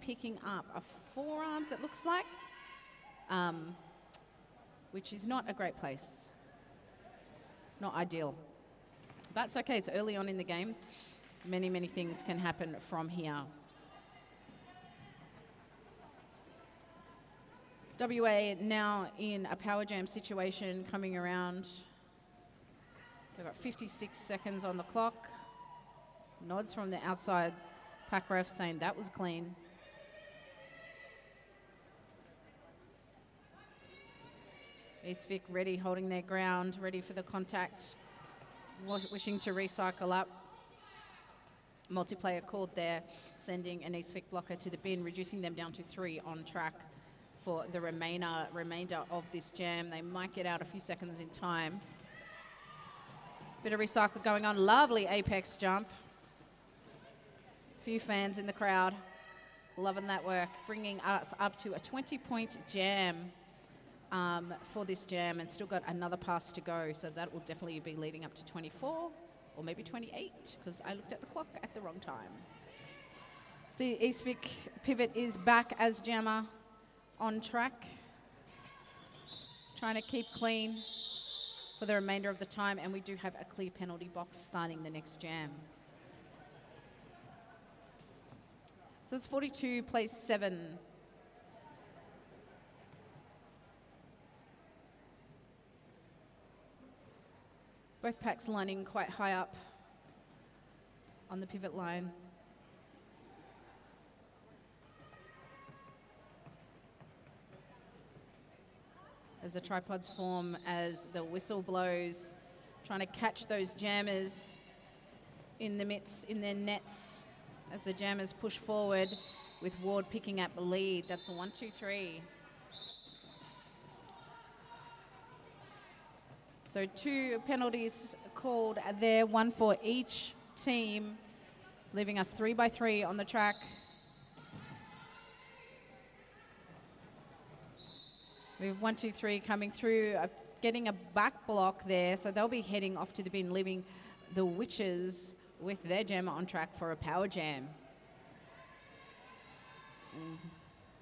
picking up a forearms, it looks like, which is not a great place. Not ideal. But it's okay, it's early on in the game. Many, many things can happen from here. WA now in a power jam situation coming around. They've got 56 seconds on the clock. Nods from the outside pack ref saying that was clean. East Vic ready, holding their ground, ready for the contact, wishing to recycle up. Multiplayer called there, sending an East Vic blocker to the bin, reducing them down to 3 on track for the remainder of this jam. They might get out a few seconds in time. Bit of recycle going on. Lovely apex jump. Few fans in the crowd loving that work, bringing us up to a 20-point jam for this jam, and still got another pass to go, so that will definitely be leading up to 24 or maybe 28, because I looked at the clock at the wrong time. See, East Vic pivot is back as jammer on track, trying to keep clean for the remainder of the time, and we do have a clear penalty box starting the next jam. So it's 42 plays 7. Both packs lining quite high up on the pivot line. As the tripods form, as the whistle blows, trying to catch those jammers in the midst, in their nets, as the jammers push forward, with Ward picking up the lead. That's a 1, 2, 3. So 2 penalties called there, 1 for each team, leaving us 3 by 3 on the track. We have 1, 2, 3 coming through, getting a back block there, so they'll be heading off to the bin, leaving the Witches with their jammer on track for a power jam.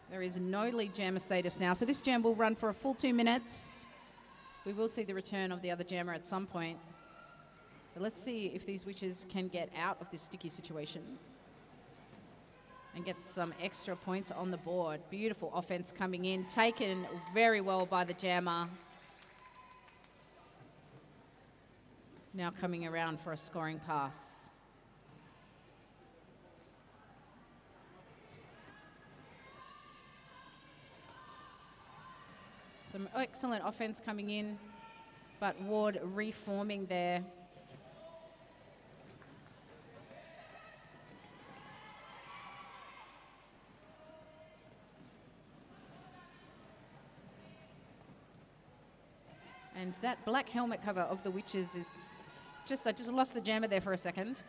There is no lead jammer status now, so this jam will run for a full 2 minutes. We will see the return of the other jammer at some point. But let's see if these Witches can get out of this sticky situation and get some extra points on the board. Beautiful offense coming in, taken very well by the jammer. Now coming around for a scoring pass. Some excellent offense coming in, but Ward reforming there. And that black helmet cover of the Witches is just, I just lost the jammer there for a second.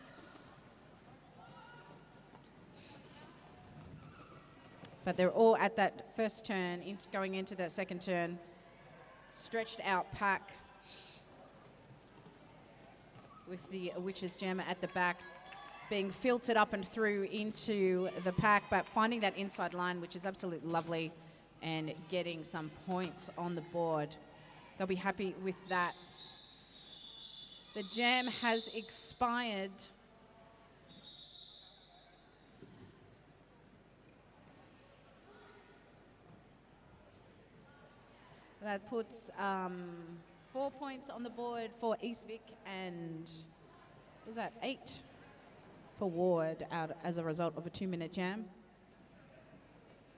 But they're all at that first turn, going into that second turn. Stretched out pack with the Witches jammer at the back, being filtered up and through into the pack, but finding that inside line, which is absolutely lovely, and getting some points on the board. They'll be happy with that. The jam has expired. That puts 4 points on the board for East Vic, and was that 8 for Ward out as a result of a 2-minute jam?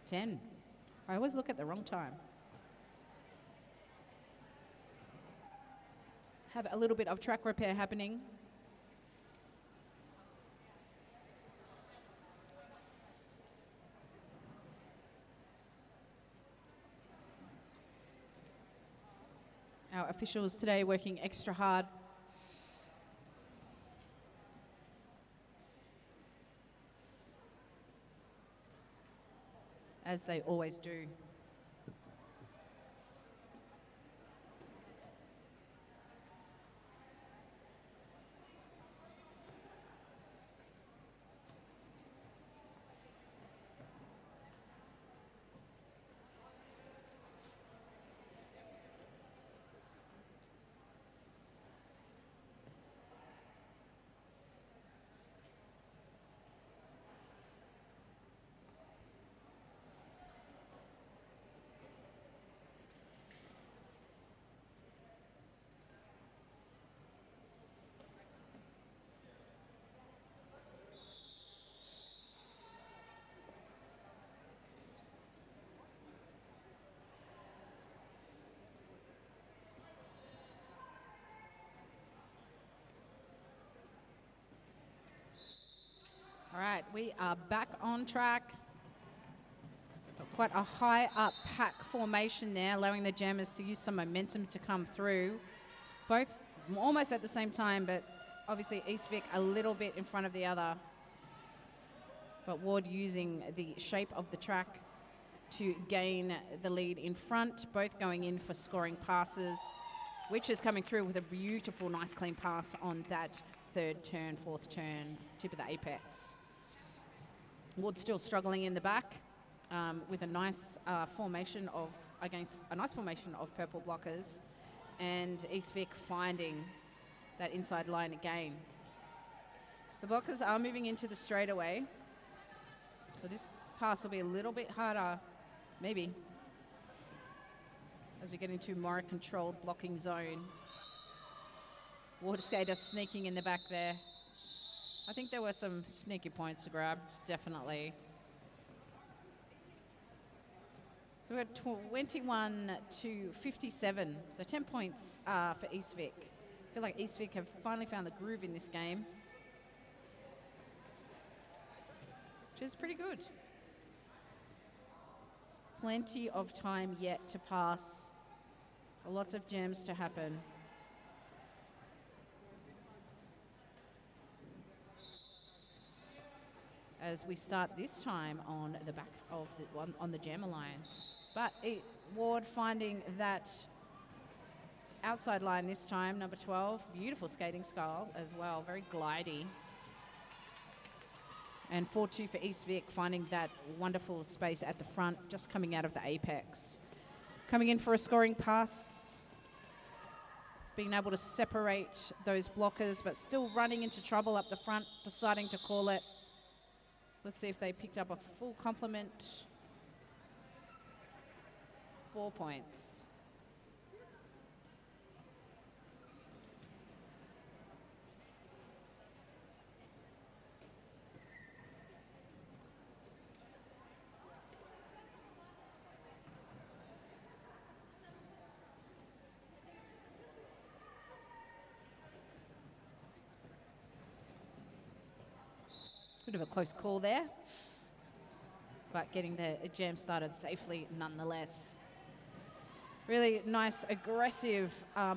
10. I always look at the wrong time. Have a little bit of track repair happening. Our officials today working extra hard. As they always do. All right, we are back on track. Got quite a high up pack formation there, allowing the jammers to use some momentum to come through. Both almost at the same time, but obviously East Vic a little bit in front of the other. But Ward using the shape of the track to gain the lead in front, both going in for scoring passes. Witches coming through with a beautiful, nice, clean pass on that third turn, fourth turn, tip of the apex. Ward still struggling in the back with a nice formation of purple blockers, and East Vic finding that inside line again. The blockers are moving into the straightaway, so this pass will be a little bit harder, maybe, as we get into more controlled blocking zone. Water skater sneaking in the back there. I think there were some sneaky points grabbed, definitely. So we're 21 to 57, so 10 points for East Vic. I feel like East Vic have finally found the groove in this game, which is pretty good. Plenty of time yet to pass. Lots of jams to happen. As we start this time on the back of on the jammer line. But Ward finding that outside line this time, number 12. Beautiful skating skull as well, very glidey. And 4-2 for East Vic, finding that wonderful space at the front, just coming out of the apex. Coming in for a scoring pass. Being able to separate those blockers, but still running into trouble up the front, deciding to call it. Let's see if they picked up a full complement. 4 points. Bit of a close call there, but getting the jam started safely nonetheless. Really nice, aggressive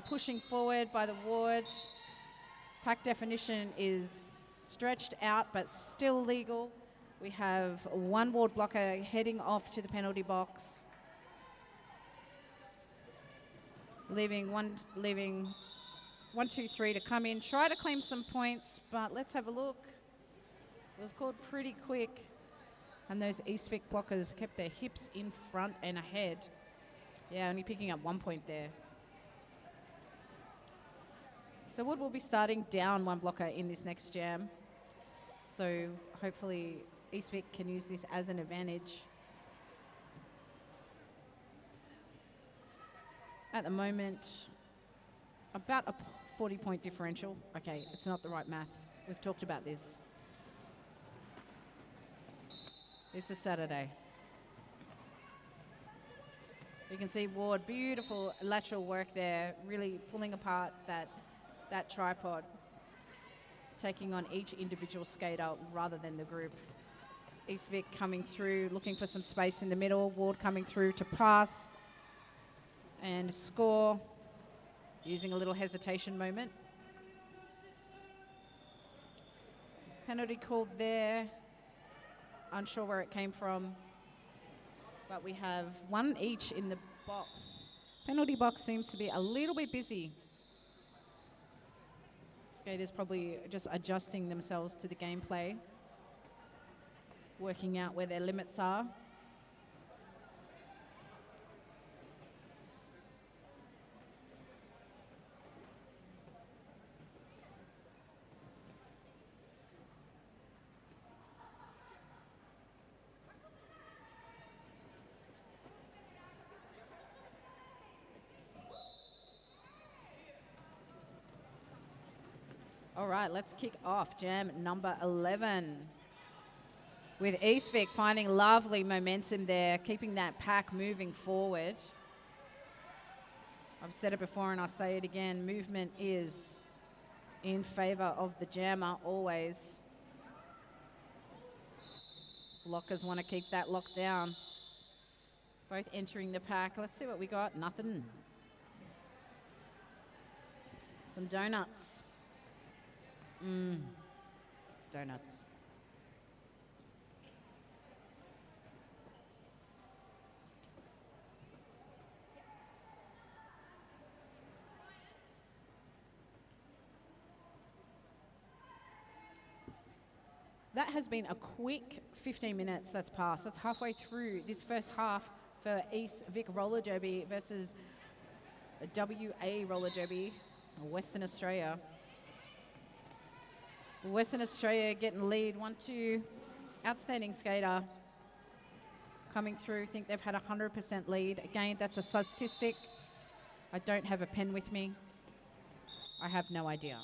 pushing forward by the Ward. Pack definition is stretched out, but still legal. We have one Ward blocker heading off to the penalty box, leaving 1, 2, 3 to come in, try to claim some points, but let's have a look. It was called pretty quick, and those East Vic blockers kept their hips in front and ahead. Yeah, only picking up 1 point there. So Wood will be starting down one blocker in this next jam. So hopefully East Vic can use this as an advantage. At the moment, about a 40-point differential. Okay, it's not the right math. We've talked about this. It's a Saturday. You can see Ward, beautiful lateral work there, really pulling apart that tripod, taking on each individual skater rather than the group. East Vic coming through, looking for some space in the middle. Ward coming through to pass and score, using a little hesitation moment. Penalty called there. Unsure where it came from, but we have one each in the box. Penalty box seems to be a little bit busy. Skaters probably just adjusting themselves to the gameplay, working out where their limits are. All right, let's kick off jam number 11 with East Vic finding lovely momentum there, keeping that pack moving forward. I've said it before and I'll say it again, movement is in favour of the jammer always. Blockers want to keep that locked down. Both entering the pack. Let's see what we got. Nothing. Some donuts. Donuts. That has been a quick 15 minutes that's passed. That's halfway through this first half for East Vic Roller Derby versus WA Roller Derby, Western Australia. Western Australia getting lead, 1-2, outstanding skater coming through. I think they've had 100% lead. Again, that's a statistic. I don't have a pen with me. I have no idea.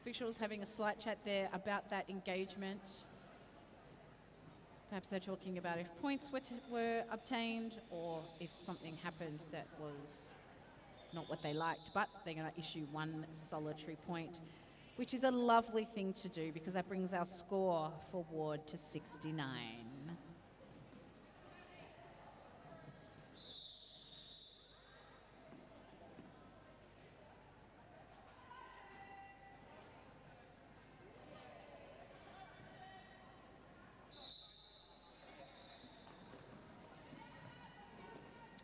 Officials having a slight chat there about that engagement. Perhaps they're talking about if points were obtained or if something happened that was not what they liked, but they're going to issue one solitary point, which is a lovely thing to do because that brings our score for Ward to 69.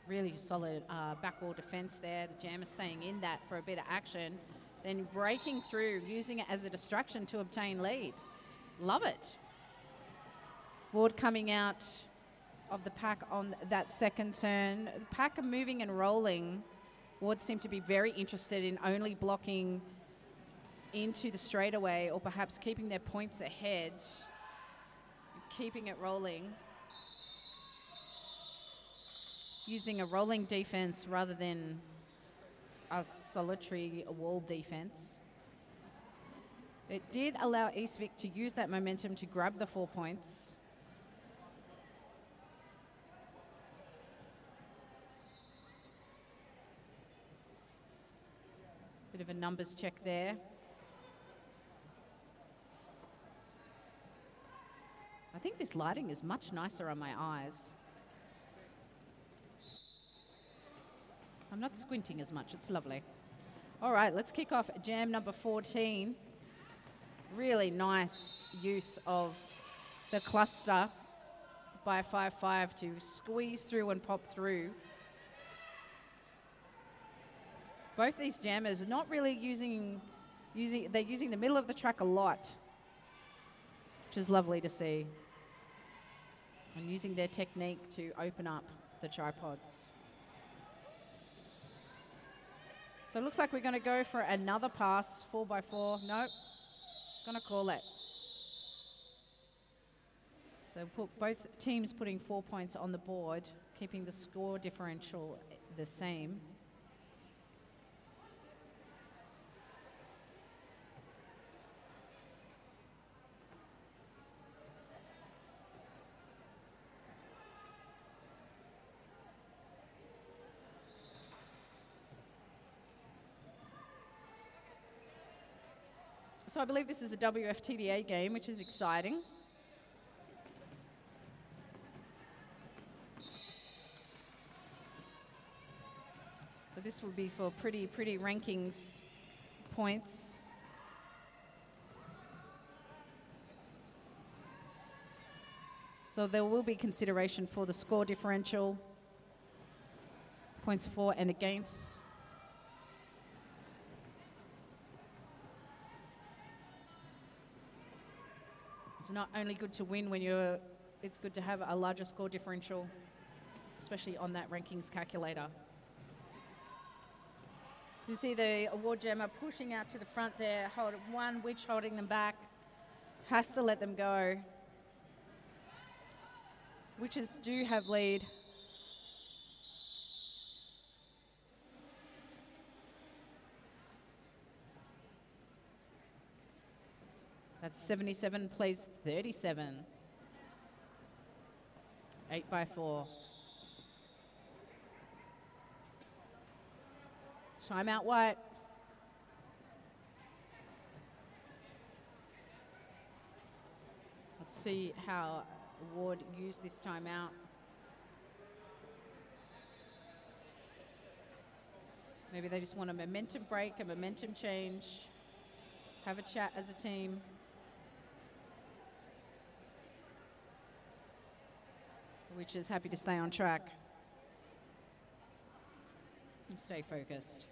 Really solid backwall defence there. The Jammer staying in that for a bit of action, then breaking through, using it as a distraction to obtain lead. Love it. Ward coming out of the pack on that second turn. The pack are moving and rolling. Ward seem to be very interested in only blocking into the straightaway or perhaps keeping their points ahead, keeping it rolling. Using a rolling defense rather than a solitary wall defense. It did allow East Vic to use that momentum to grab the 4 points. Bit of a numbers check there. I think this lighting is much nicer on my eyes. I'm not squinting as much, it's lovely. All right, let's kick off jam number 14. Really nice use of the cluster by 5-5 to squeeze through and pop through. Both these jammers are not really they're using the middle of the track a lot, which is lovely to see. And using their technique to open up the tripods. So it looks like we're going to go for another pass, 4x4. Nope, going to call it. So both teams putting 4 points on the board, keeping the score differential the same. So I believe this is a WFTDA game, which is exciting. So this will be for pretty rankings points. So there will be consideration for the score differential, points for and against. It's not only good to win when it's good to have a larger score differential, especially on that rankings calculator. So you see the award jammer pushing out to the front there, one witch holding them back, has to let them go. Witches do have lead. That's 77 plays 37. 8x4. Timeout, White. Let's see how Ward used this timeout. Maybe they just want a momentum break, a momentum change, have a chat as a team. Which is happy to stay on track and stay focused.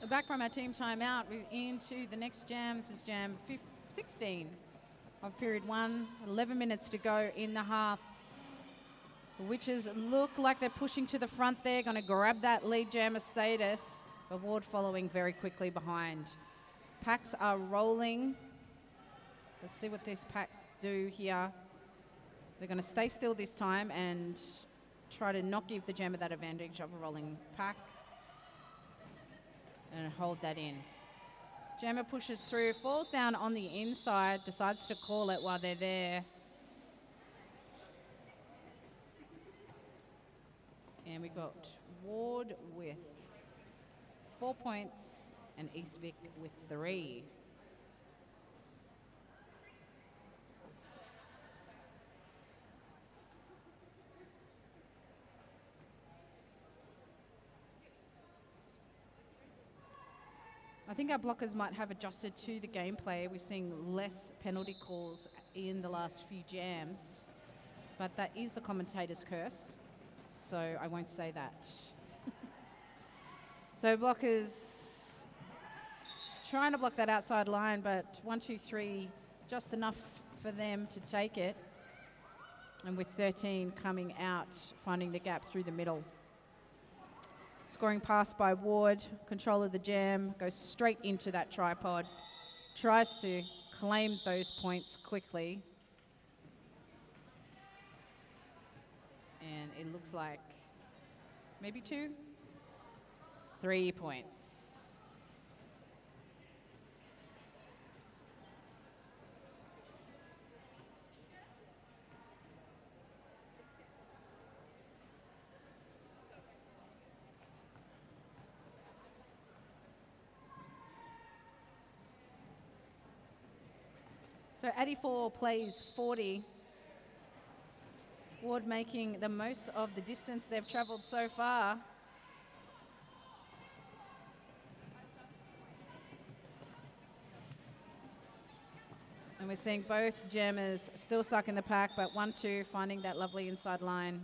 Back from our team timeout, we're into the next jam. This is jam 16 of period 1. 11 minutes to go in the half. The Witches look like they're pushing to the front there, going to grab that lead jammer status. But Ward following very quickly behind. Packs are rolling. Let's see what these packs do here. They're going to stay still this time and try to not give the jammer that advantage of a rolling pack. And hold that in. Jammer pushes through, falls down on the inside, decides to call it while they're there. And we got Ward with 4 points and East Vic with 3. I think our blockers might have adjusted to the gameplay. We're seeing less penalty calls in the last few jams, but that is the commentator's curse, so I won't say that. So blockers trying to block that outside line, but 1, 2, 3, just enough for them to take it. And with 13 coming out, finding the gap through the middle. Scoring pass by Ward, control of the jam, goes straight into that tripod. Tries to claim those points quickly. And it looks like maybe 2, 3 points. So 84 plays 40. Ward making the most of the distance they've travelled so far. And we're seeing both jammers still stuck in the pack, but 1, 2 finding that lovely inside line.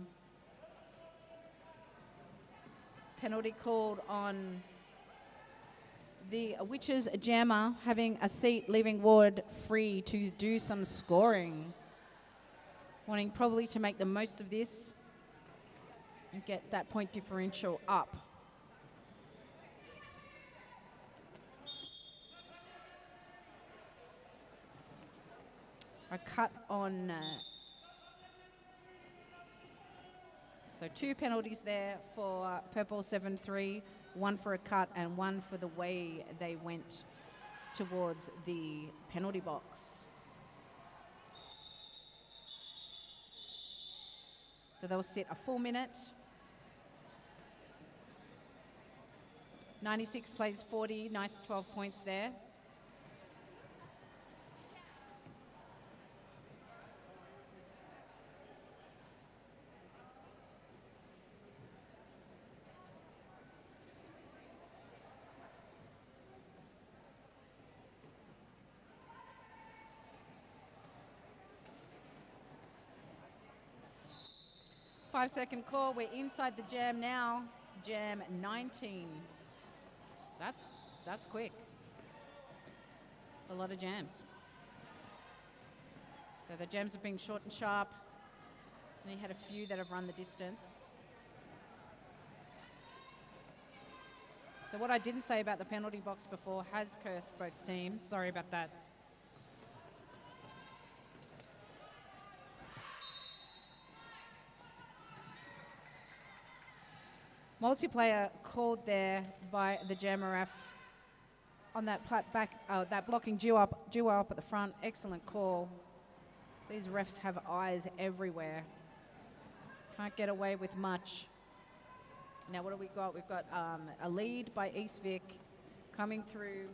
Penalty called on the Witches jammer, having a seat, leaving Ward free to do some scoring. Wanting probably to make the most of this and get that point differential up. A cut on... so 2 penalties there for Purple 7-3. 1 for a cut and 1 for the way they went towards the penalty box. So they'll sit a full minute. 96 plays 40, nice 12 points there. 5-second call. We're inside the jam now. Jam 19. That's quick. It's a lot of jams. So the jams have been short and sharp. And you had a few that have run the distance. So what I didn't say about the penalty box before has cursed both teams. Sorry about that. Multiplayer called there by the jammer ref on that that blocking duo up at the front. Excellent call. These refs have eyes everywhere. Can't get away with much. Now what do we got? We've got a lead by East Vic coming through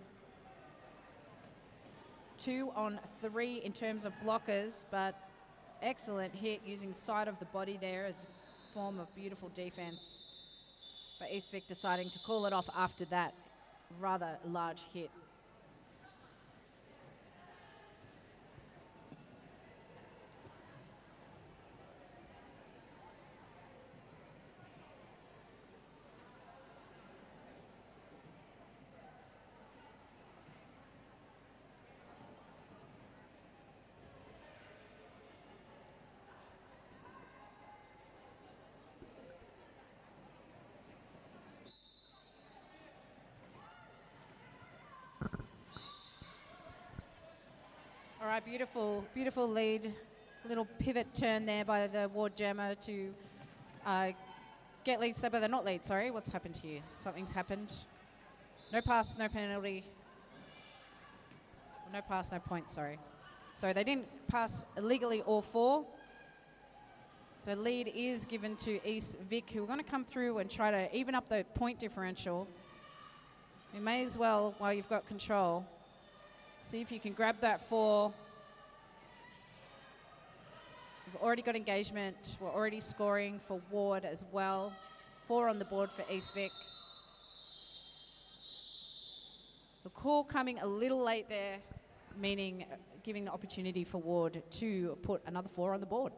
2-on-3 in terms of blockers, but excellent hit using side of the body there as a form of beautiful defense. But East Vic deciding to call it off after that rather large hit. All right, beautiful, beautiful lead. Little pivot turn there by the Ward jammer to get lead step, but they're not lead, sorry. What's happened here? Something's happened. No pass, no penalty. No pass, no point, sorry. So they didn't pass illegally all four. So lead is given to East Vic, who are going to come through and try to even up the point differential. You may as well, while you've got control, see if you can grab that 4. We've already got engagement. We're already scoring for Ward as well. 4 on the board for East Vic. The call coming a little late there, meaning giving the opportunity for Ward to put another 4 on the board.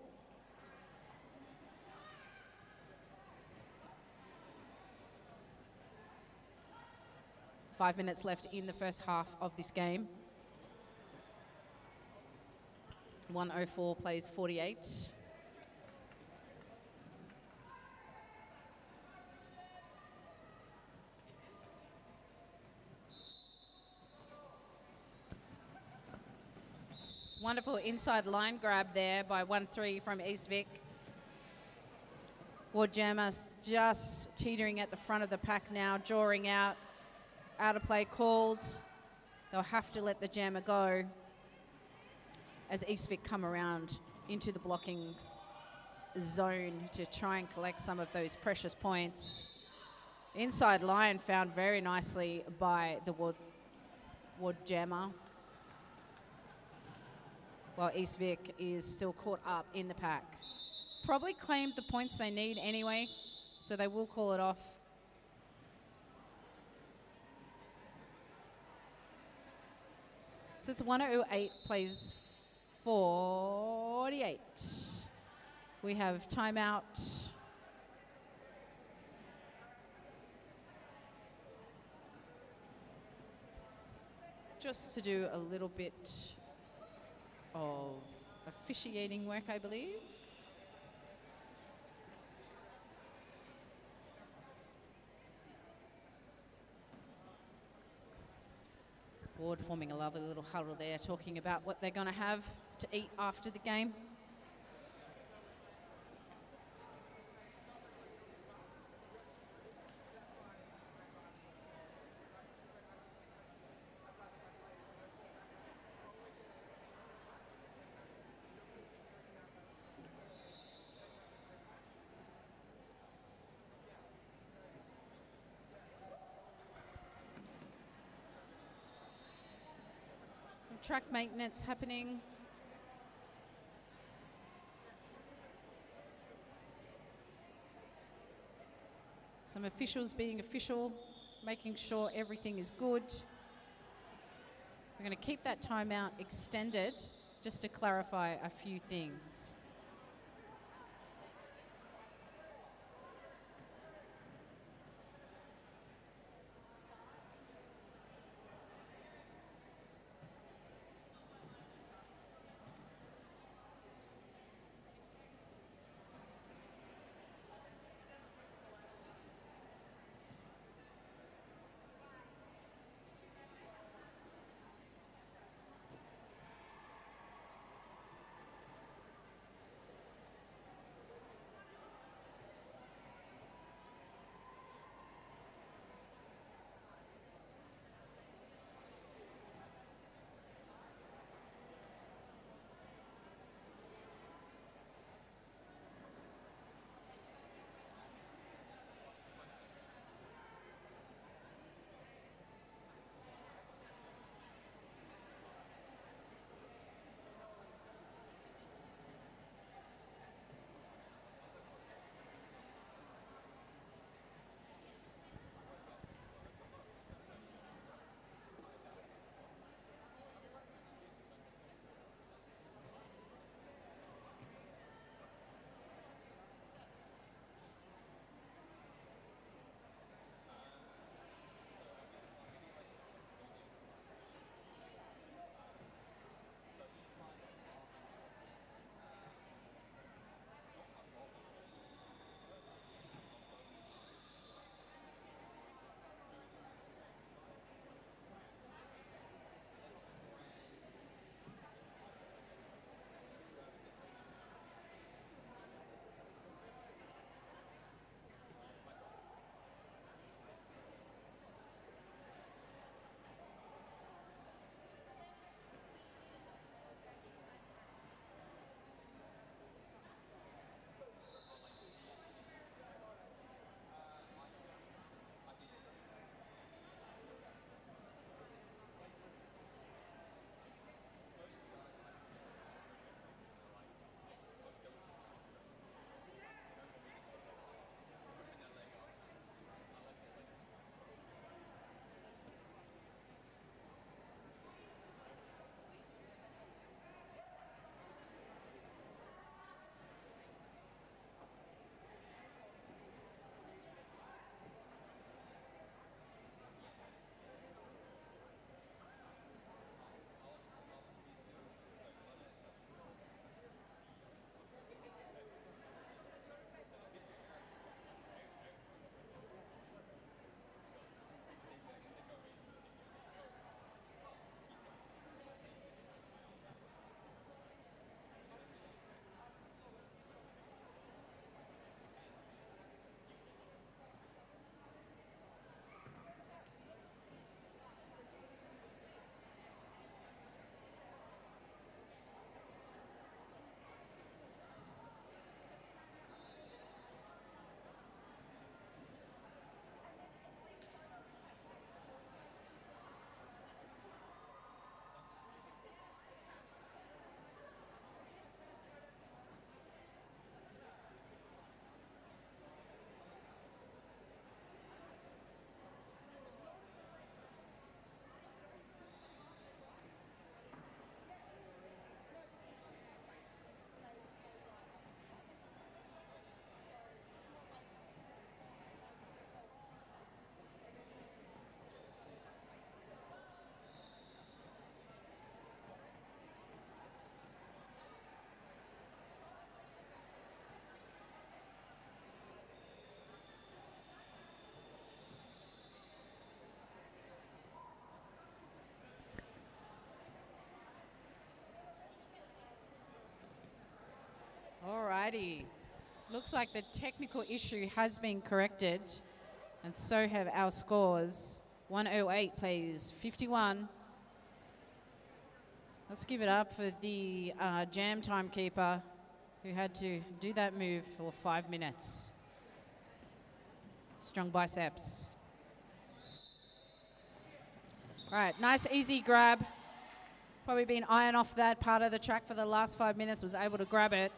Five minutes left in the first half of this game. 104 plays 48. Wonderful inside line grab there by 1-3 from East Vic. Ward jammer just teetering at the front of the pack now, drawing out. Out of play called. They'll have to let the jammer go as East Vic come around into the blocking zone to try and collect some of those precious points. Inside line found very nicely by the Ward jammer, while East Vic is still caught up in the pack. Probably claimed the points they need anyway, so they will call it off. So it's 108 plays 48. We have timeout. Just to do a little bit of officiating work, I believe. Ward forming a lovely little huddle there, talking about what they're going to have to eat after the game. Some track maintenance happening. Some officials being official, making sure everything is good. We're going to keep that timeout extended just to clarify a few things. Alrighty. Looks like the technical issue has been corrected, and so have our scores. 108 plays 51. Let's give it up for the jam timekeeper who had to do that move for 5 minutes. Strong biceps. All right, nice easy grab. Probably been eyeing off that part of the track for the last 5 minutes, was able to grab it.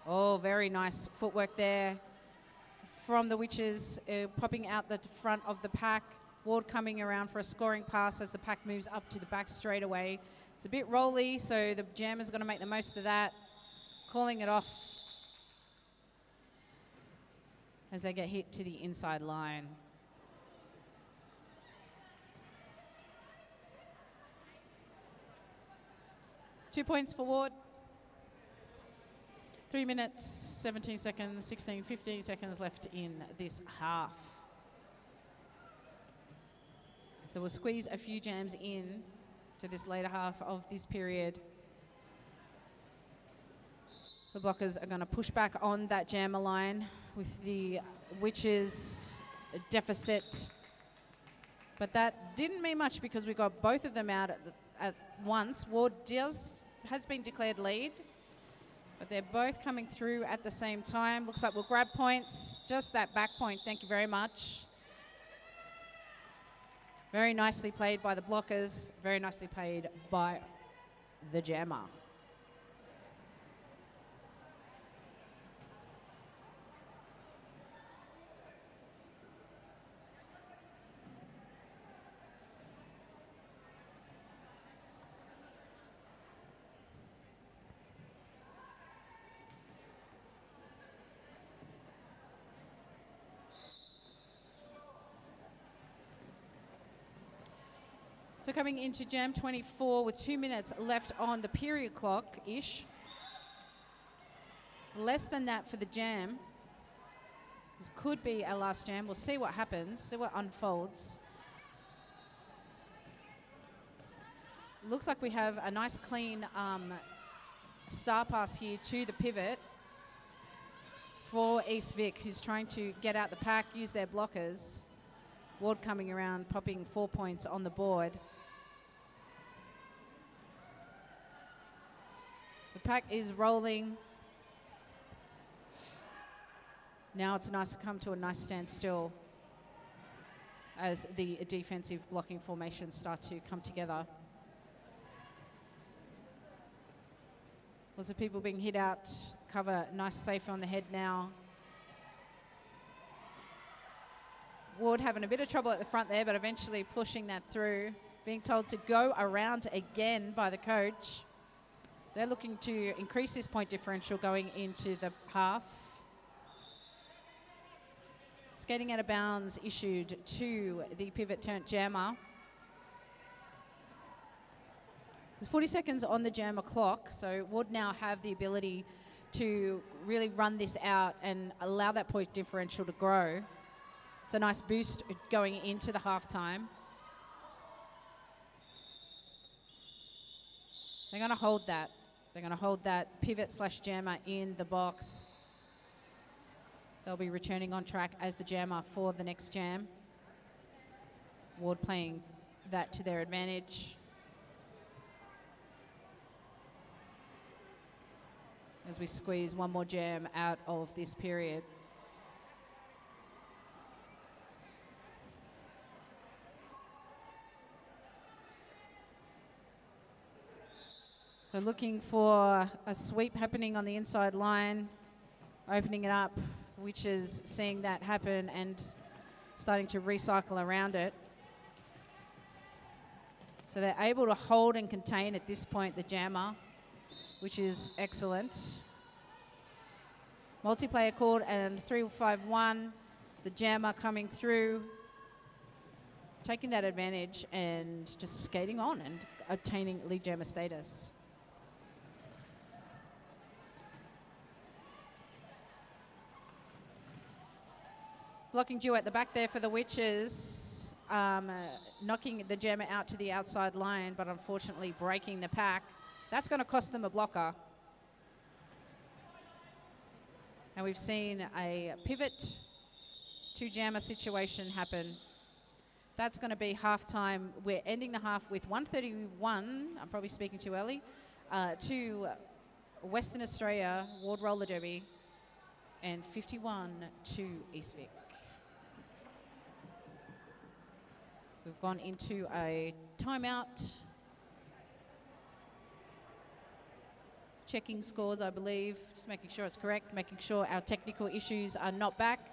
Oh, very nice footwork there from the Witches, popping out the front of the pack. Ward coming around for a scoring pass as the pack moves up to the back straight away. It's a bit rolly, so the jammer's going to make the most of that. Calling it off as they get hit to the inside line. Two points for Ward. 3 minutes, 17 seconds, 16, 15 seconds left in this half. So we'll squeeze a few jams in to this later half of this period. The blockers are going to push back on that jammer line with the Witches deficit. But that didn't mean much because we got both of them out at once. Ward has been declared lead, but they're both coming through at the same time. Looks like we'll grab points. Just that back point, thank you very much. Very nicely played by the blockers. Very nicely played by the jammer. So coming into jam 24 with 2 minutes left on the period clock-ish. Less than that for the jam. This could be our last jam. We'll see what happens, see what unfolds. Looks like we have a nice clean star pass here to the pivot for East Vic, who's trying to get out the pack, use their blockers. Ward coming around, popping 4 points on the board. The pack is rolling. Now it's nice to come to a nice standstill as the defensive blocking formations start to come together. Lots of people being hit out. Cover nice safe on the head now. Ward having a bit of trouble at the front there, but eventually pushing that through. Being told to go around again by the coach. They're looking to increase this point differential going into the half. Skating out of bounds issued to the pivot turnt jammer. There's 40 seconds on the jammer clock, so Ward now have the ability to really run this out and allow that point differential to grow. It's a nice boost going into the halftime. They're going to hold that. They're going to hold that pivot / jammer in the box. They'll be returning on track as the jammer for the next jam. Ward playing that to their advantage. As we squeeze one more jam out of this period. So looking for a sweep happening on the inside line, opening it up, which is seeing that happen and starting to recycle around it. So they're able to hold and contain at this point the jammer, which is excellent. Multiplayer called and 3-5-1, the jammer coming through, taking that advantage and just skating on and obtaining lead jammer status. Blocking due at the back there for the Witches, knocking the jammer out to the outside line, but unfortunately breaking the pack. That's going to cost them a blocker. And we've seen a pivot to jammer situation happen. That's going to be half-time. We're ending the half with 131, I'm probably speaking too early, to Western Australia Ward Roller Derby, and 51 to East Vic. We've gone into a timeout. Checking scores, I believe, just making sure it's correct, making sure our technical issues are not back.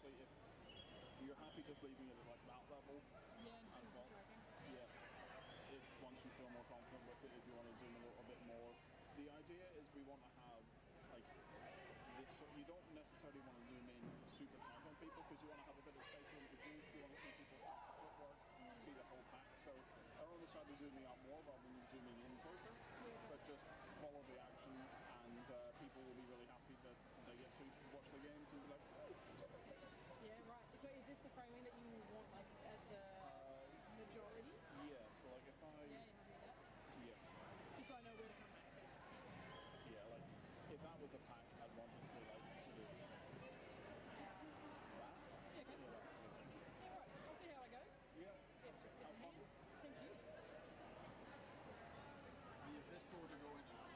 obviously if you're happy just leaving it at like that level. Yeah, and just doing some tracking. Yeah. If once you feel more confident with it, if you want to zoom a little bit more. The idea is we want to have like this. You don't necessarily want to zoom in super tight on people because you want to have a bit of space for them to juke. You want to see people's footwork, see the whole pack. So err on the side of zooming out more rather than zooming in closer. But just follow the action, and people will be really happy that they get to watch the games and be like, oh, something. Yeah, right. So is this the framing that you want like as the majority? Yeah. So like if I. Yeah, you happy with that? Yeah. Just so I know where to come back to. Yeah, like if that was the pack, I'd want it to be like sort of that. Yeah, okay. Yeah, that sort of thing. Yeah, right. I'll see how I go. Yeah. It's a Have fun. hand. Thank you. We have this door to go in and out.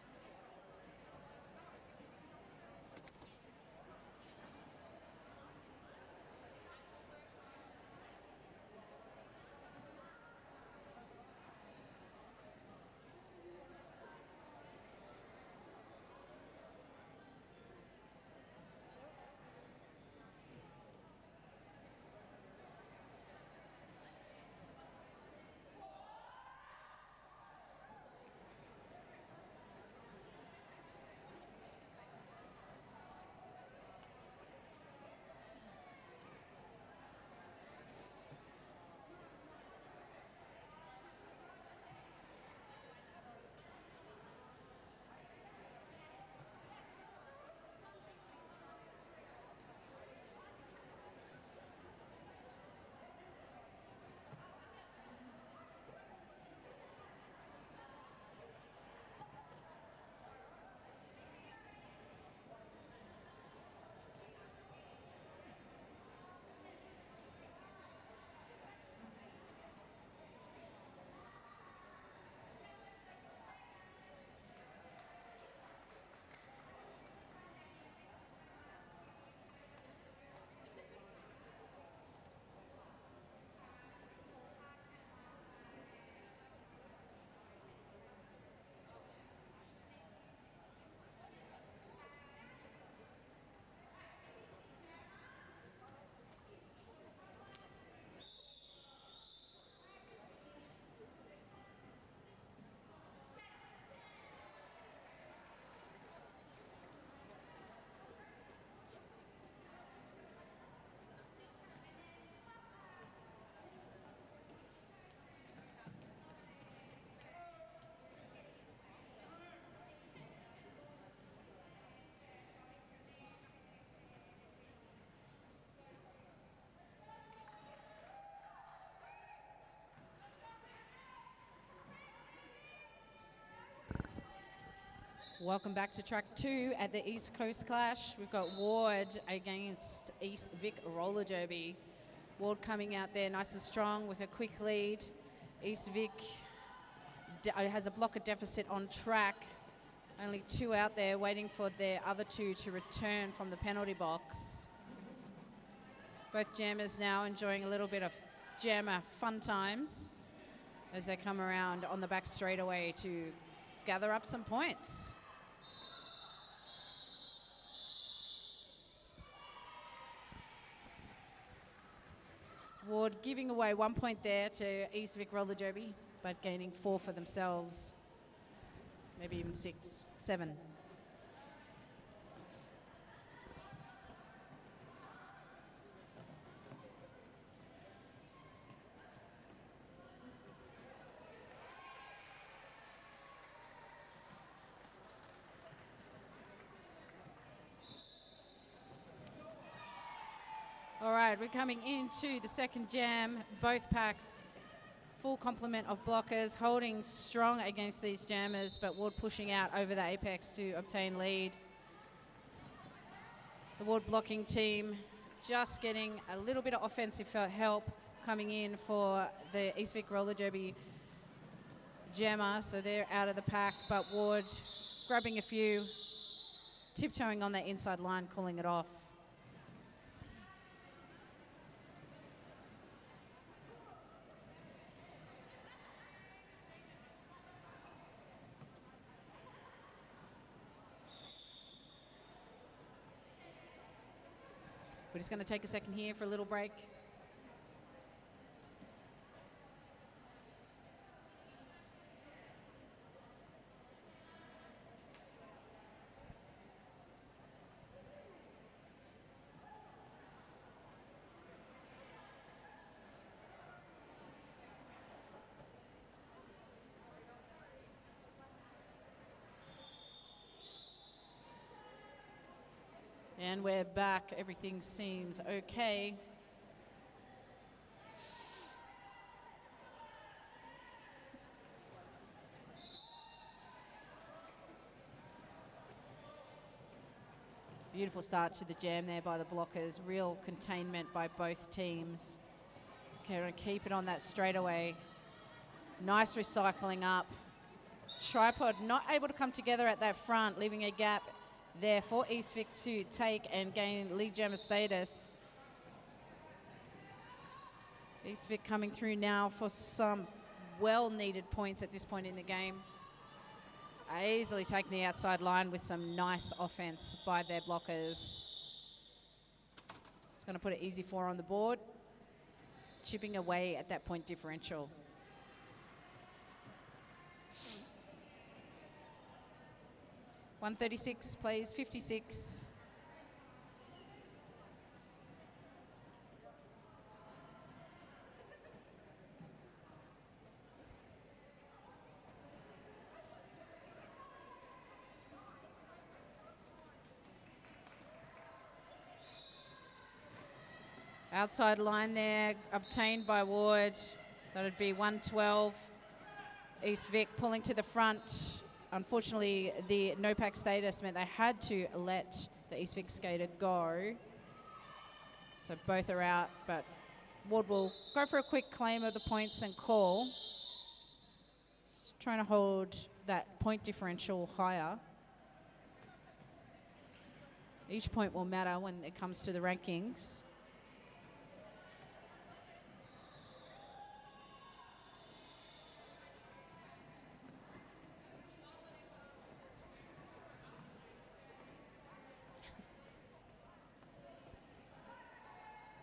Welcome back to track 2 at the East Coast Clash. We've got Ward against East Vic Roller Derby. Ward coming out there nice and strong with a quick lead. East Vic has a blocker deficit on track. Only 2 out there waiting for their other 2 to return from the penalty box. Both jammers now enjoying a little bit of jammer fun times as they come around on the back straightaway to gather up some points. Ward giving away 1 point there to East Vic Roller Derby, but gaining 4 for themselves. Maybe even 6, 7. All right, we're coming into the second jam. Both packs, full complement of blockers, holding strong against these jammers, but Ward pushing out over the apex to obtain lead. The Ward blocking team just getting a little bit of offensive help coming in for the East Vic Roller Derby jammer, so they're out of the pack, but Ward grabbing a few, tiptoeing on the inside line, calling it off. We're just going to take a second here for a little break. And we're back. Everything seems okay. Beautiful start to the jam there by the blockers. Real containment by both teams. Okay, we're going to keep it on that straightaway. Nice recycling up. Tripod not able to come together at that front, leaving a gap there for East Vic to take and gain lead jammer status. East Vic coming through now for some well-needed points at this point in the game. Easily taking the outside line with some nice offense by their blockers. It's going to put an easy 4 on the board, chipping away at that point differential. .136 plays 56. Outside line there, obtained by Ward. That would be 112. East Vic pulling to the front. Unfortunately, the no-pack status meant they had to let the East Vic skater go. So both are out, but Ward will go for a quick claim of the points and call. Just trying to hold that point differential higher. Each point will matter when it comes to the rankings.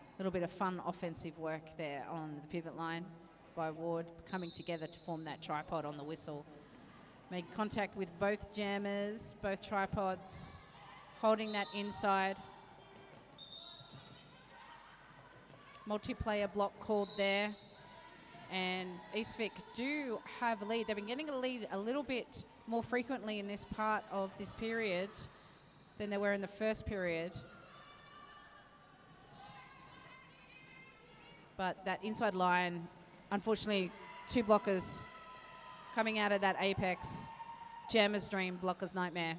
A little bit of fun offensive work there on the pivot line by Ward, coming together to form that tripod on the whistle. Make contact with both jammers, both tripods, holding that inside. Multiplayer block called there. And East Vic do have a lead. They've been getting a lead a little bit more frequently in this part of this period than they were in the first period. But that inside line, unfortunately, 2 blockers coming out of that apex. Jammer's dream, blocker's nightmare.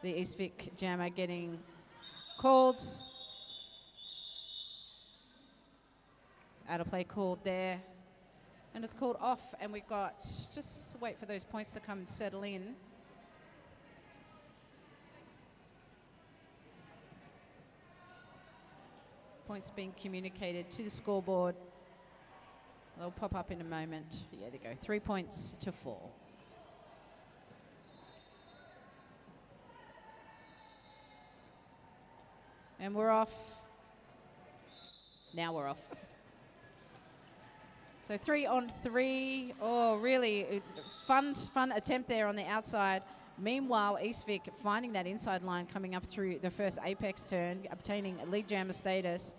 The East Vic jammer getting called. Out of play called there. And it's called off, and we've got, just wait for those points to come and settle in. Points being communicated to the scoreboard. They'll pop up in a moment. Yeah, there you go. 3 points to 4. And we're off. Now we're off. So 3 on 3. Oh, really fun attempt there on the outside. Meanwhile, East Vic finding that inside line coming up through the first apex turn, obtaining lead jammer status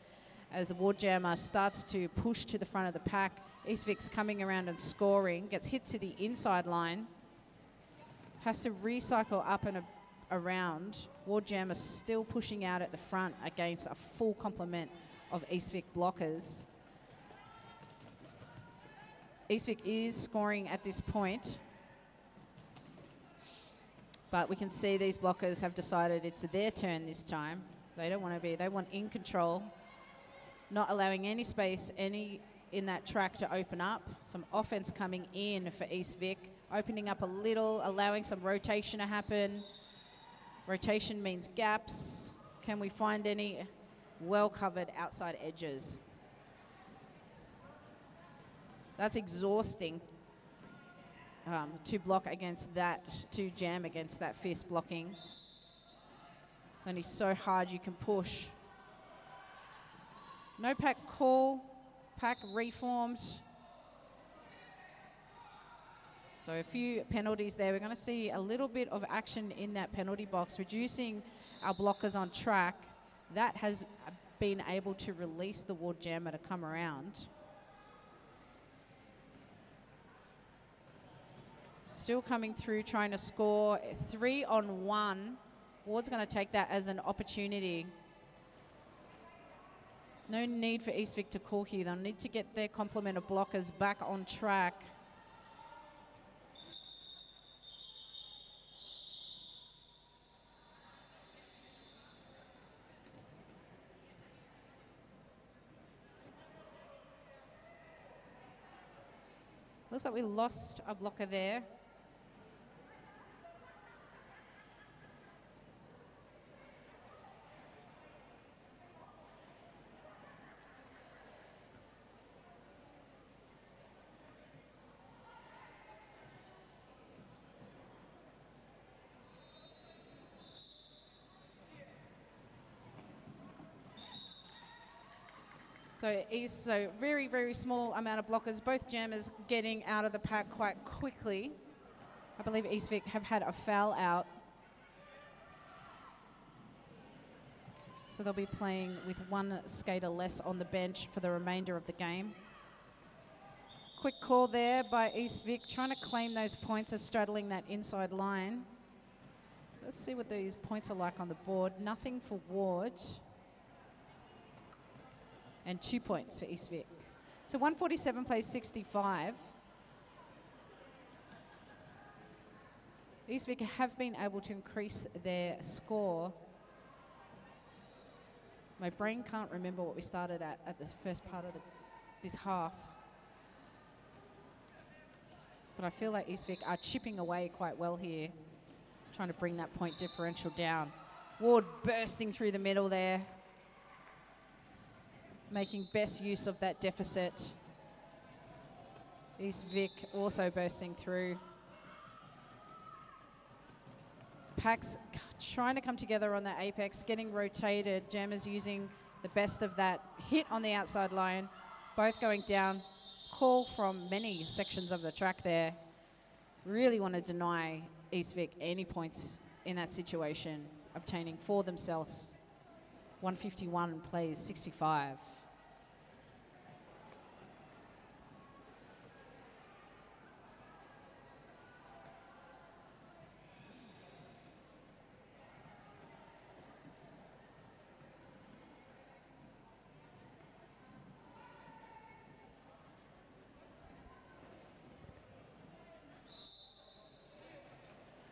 as the Ward jammer starts to push to the front of the pack. East Vic's coming around and scoring, gets hit to the inside line, has to recycle up and around. Ward jammer still pushing out at the front against a full complement of East Vic blockers. East Vic is scoring at this point. But we can see these blockers have decided it's their turn this time. They don't want to be, they want in control, not allowing any space, any in that track to open up. Some offense coming in for East Vic, opening up a little, allowing some rotation to happen. Rotation means gaps. Can we find any well-covered outside edges? That's exhausting. To block against that, to jam against that fist blocking. It's only so hard you can push. No pack call, pack reformed. So a few penalties there. We're going to see a little bit of action in that penalty box, reducing our blockers on track. That has been able to release the Ward jammer to come around. Still coming through, trying to score 3-on-1. Ward's going to take that as an opportunity. No need for East Vic to call here. They'll need to get their complement of blockers back on track. Looks like we lost a blocker there. So very, very small amount of blockers. Both jammers getting out of the pack quite quickly. I believe East Vic have had a foul out. So they'll be playing with one skater less on the bench for the remainder of the game. Quick call there by East Vic, trying to claim those points as straddling that inside line. Let's see what these points are like on the board. Nothing for Ward. And 2 points for East Vic. So 147 plays 65. East Vic have been able to increase their score. My brain can't remember what we started at the first part of this half. But I feel like East Vic are chipping away quite well here, trying to bring that point differential down. Ward bursting through the middle there, making best use of that deficit. East Vic also bursting through. Packs trying to come together on that apex, getting rotated. Jammers using the best of that hit on the outside line. Both going down. Call from many sections of the track there. Really want to deny East Vic any points in that situation, obtaining for themselves. 151 plays 65.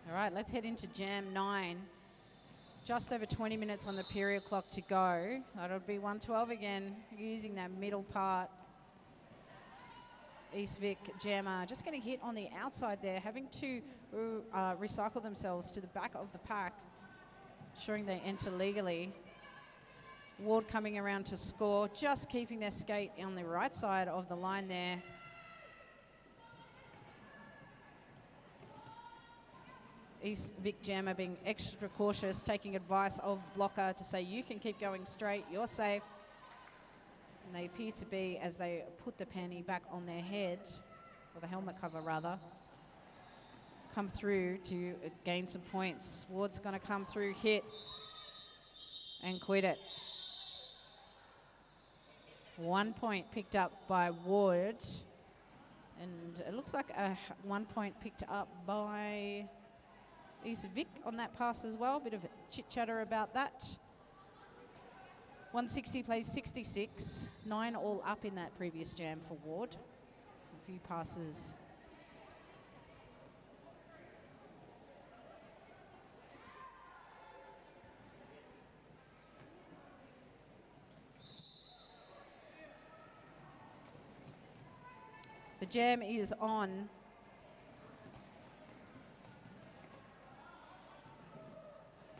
All right, let's head into Jam 9. Just over 20 minutes on the period clock to go. That'll be 112 again, using that middle part. East Vic jammer just getting hit on the outside there, having to recycle themselves to the back of the pack, ensuring they enter legally. Ward coming around to score, just keeping their skate on the right side of the line there. East Vic jammer being extra cautious, taking advice of blocker to say, you can keep going straight, you're safe. And they appear to be, as they put the panty back on their head, or the helmet cover rather, come through to gain some points. Ward's gonna come through, hit, and quit it. 1 point picked up by Ward. And it looks like a 1 point picked up by East Vic on that pass as well. Bit of chit chatter about that. 160 plays 66. 9 all up in that previous jam for Ward. A few passes. The jam is on.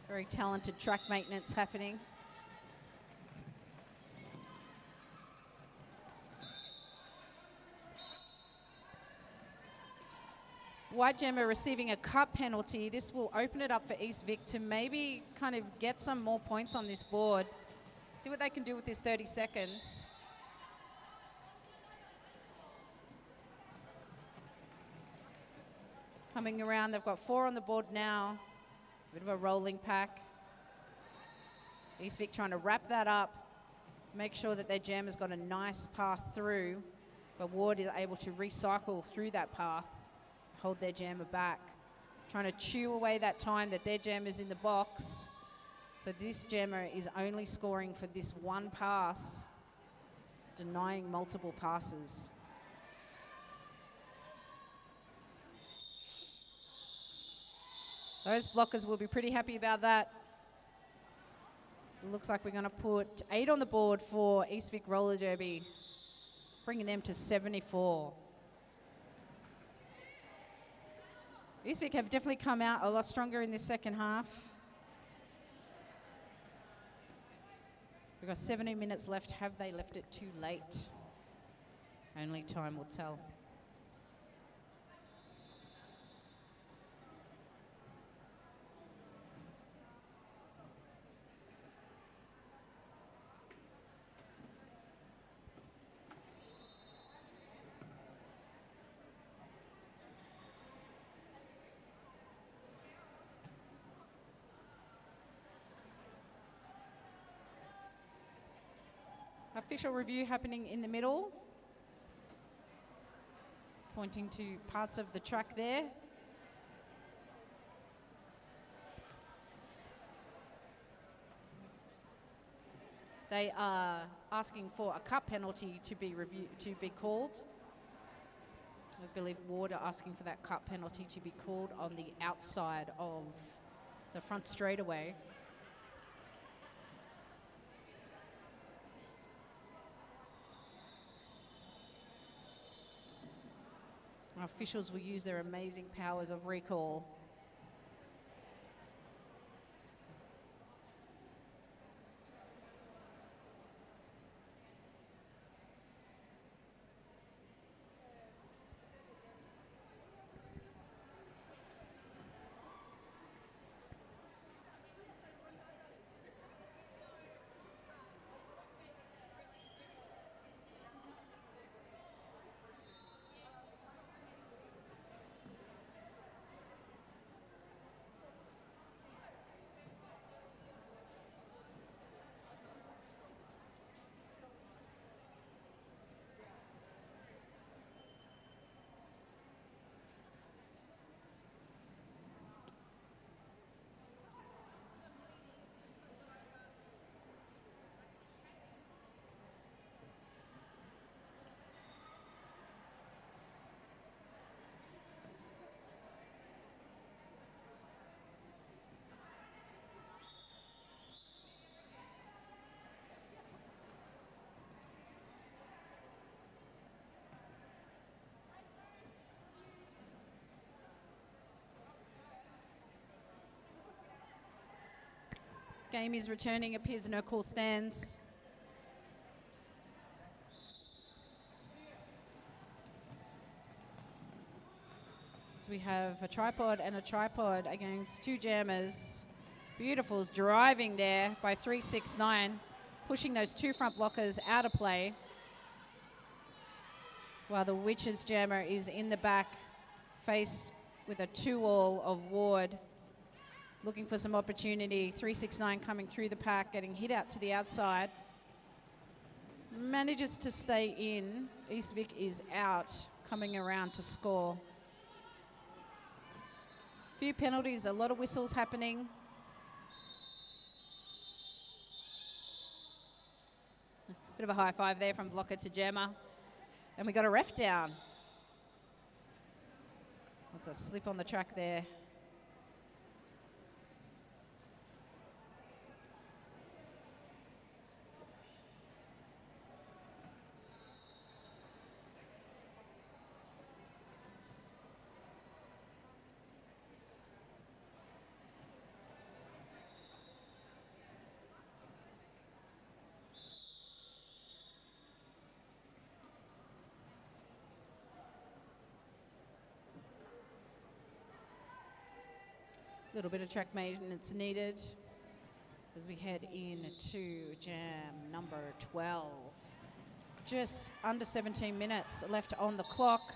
Very talented track maintenance happening. White jammer receiving a cut penalty. This will open it up for East Vic to maybe kind of get some more points on this board. See what they can do with this 30 seconds. Coming around, they've got 4 on the board now. Bit of a rolling pack. East Vic trying to wrap that up, make sure that their jammer's got a nice path through, but Ward is able to recycle through that path, hold their jammer back, trying to chew away that time that their jammer's in the box. So this jammer is only scoring for this one pass, denying multiple passes. Those blockers will be pretty happy about that. It looks like we're going to put 8 on the board for East Vic Roller Derby, bringing them to 74. East Vic have definitely come out a lot stronger in this second half. We've got 17 minutes left. Have they left it too late? Only time will tell. Official review happening in the middle, pointing to parts of the track there. They are asking for a cut penalty to be called. I believe Ward are asking for that cut penalty to be called on the outside of the front straightaway. Our officials will use their amazing powers of recall. Game is returning, appears no call stands. So we have a tripod and a tripod against 2 jammers. Beautiful's driving there by 369, pushing those 2 front blockers out of play. While the Witches jammer is in the back, faced with a 2-all of Ward. Looking for some opportunity. 369 coming through the pack, getting hit out to the outside. Manages to stay in. East Vic is out, coming around to score. Few penalties, a lot of whistles happening. Bit of a high five there from blocker to jammer. And we got a ref down. That's a slip on the track there. A little bit of track maintenance needed as we head into jam number 12. Just under 17 minutes left on the clock.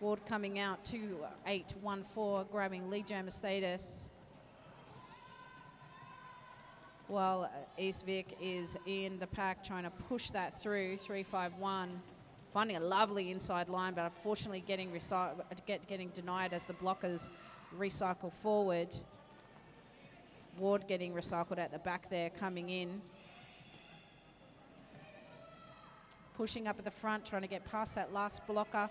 Ward coming out to 8-1-4, grabbing lead jammer status. While East Vic is in the pack trying to push that through, 3-5-1. Finding a lovely inside line, but unfortunately getting denied as the blockers recycle forward. Ward getting recycled at the back there, coming in. Pushing up at the front, trying to get past that last blocker.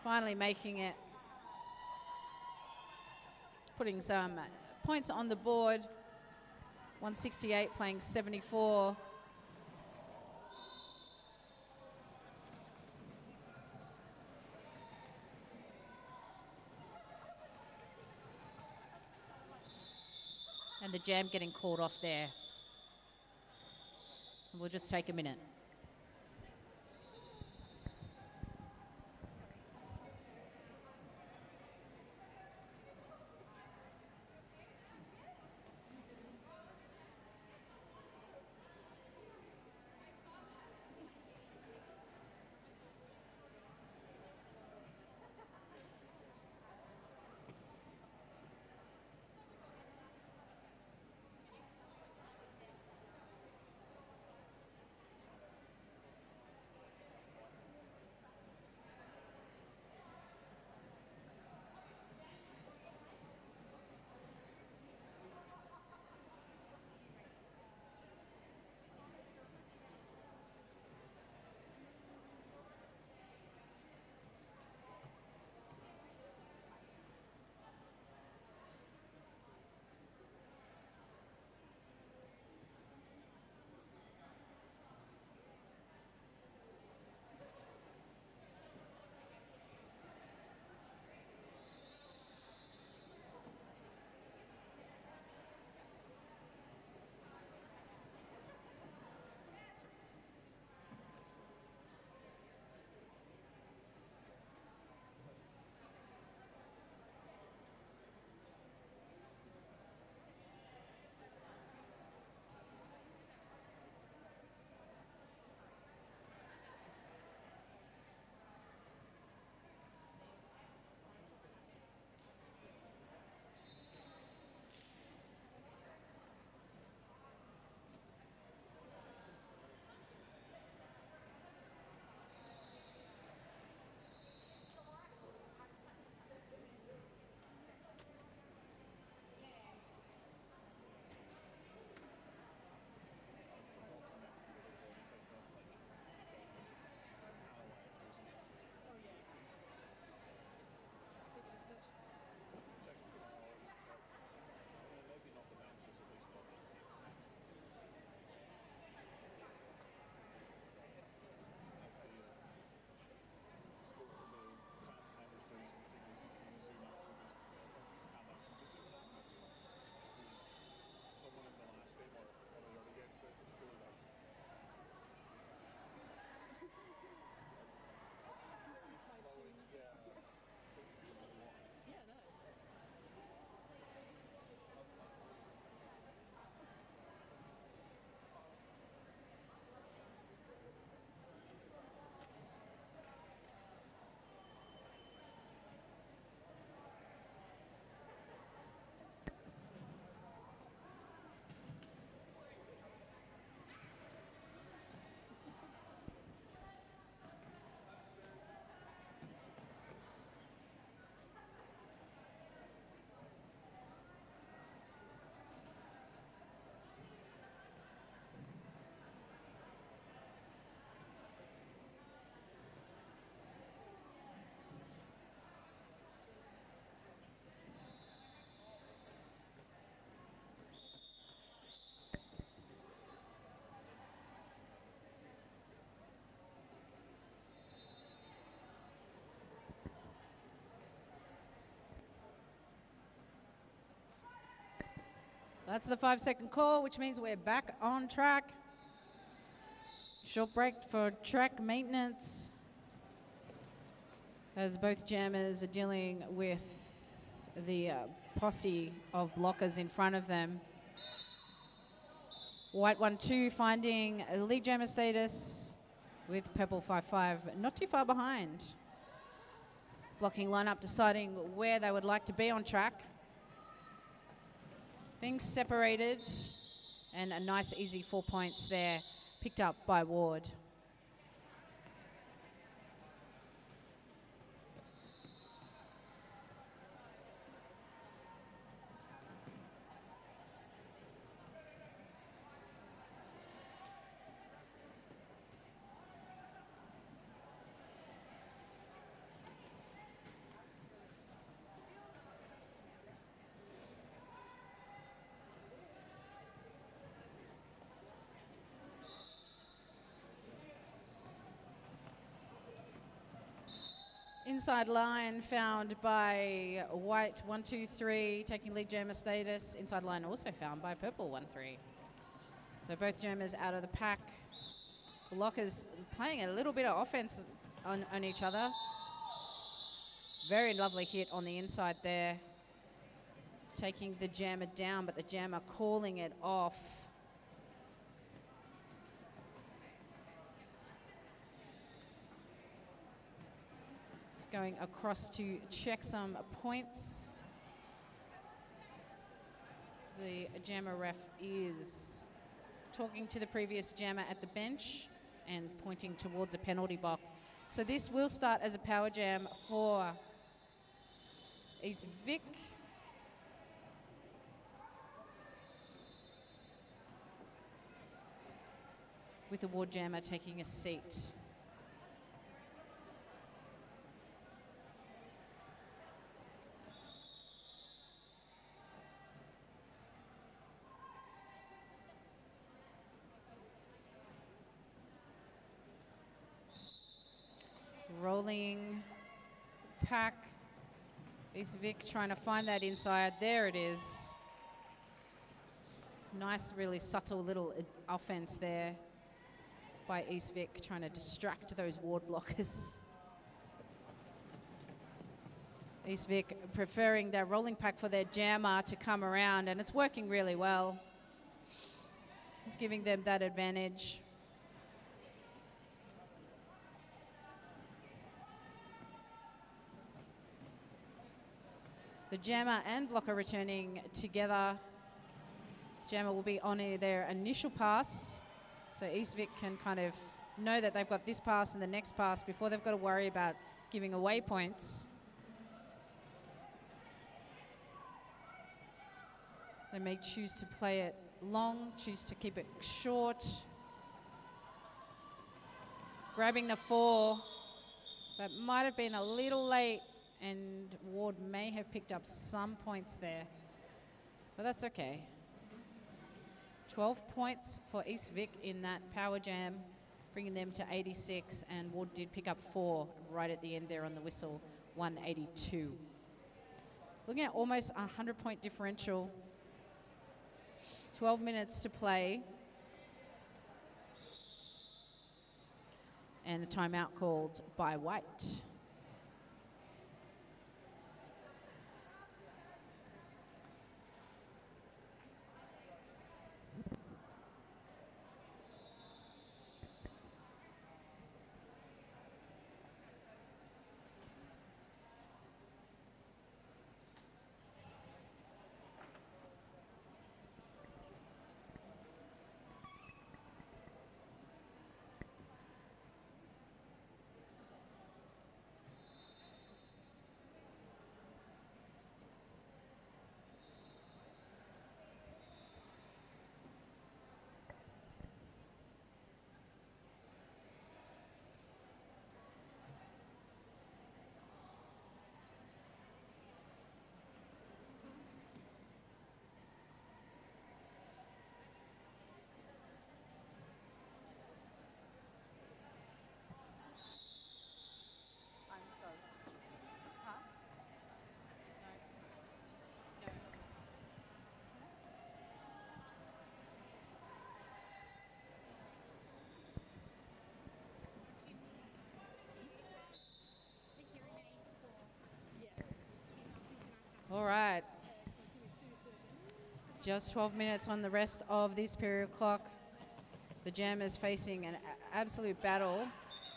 Finally making it. Putting some points on the board. 168 playing 74. And the jam getting called off there. We'll just take a minute. That's the 5-second call, which means we're back on track. Short break for track maintenance. as both jammers are dealing with the posse of blockers in front of them. White 1-2 finding a lead jammer status with purple 5-5 not too far behind. Blocking lineup deciding where they would like to be on track. Being separated, and a nice easy 4 points there picked up by Ward. Inside line found by White 1-2-3, taking lead jammer status. Inside line also found by Purple 1-3. So both jammers out of the pack. Blockers playing a little bit of offense on each other. Very lovely hit on the inside there. Taking the jammer down, but the jammer calling it off. Going across to check some points. The jammer ref is talking to the previous jammer at the bench and pointing towards a penalty box. So this will start as a power jam for East Vic. With the Ward jammer taking a seat. Rolling pack. East Vic trying to find that inside. There it is. Nice, really subtle little offense there by East Vic, trying to distract those Ward blockers. East Vic preferring their rolling pack for their jammer to come around, and it's working really well. It's giving them that advantage. The jammer and blocker returning together. Jammer will be on their initial pass. So East Vic can kind of know that they've got this pass and the next pass before they've got to worry about giving away points. They may choose to play it long, choose to keep it short. Grabbing the 4, but might have been a little late, and Ward may have picked up some points there, but that's okay. 12 points for East Vic in that power jam, bringing them to 86, and Ward did pick up 4 right at the end there on the whistle, 182. Looking at almost a 100-point differential. 12 minutes to play. And a timeout called by White. Just 12 minutes on the rest of this period clock. The Jammers facing an absolute battle.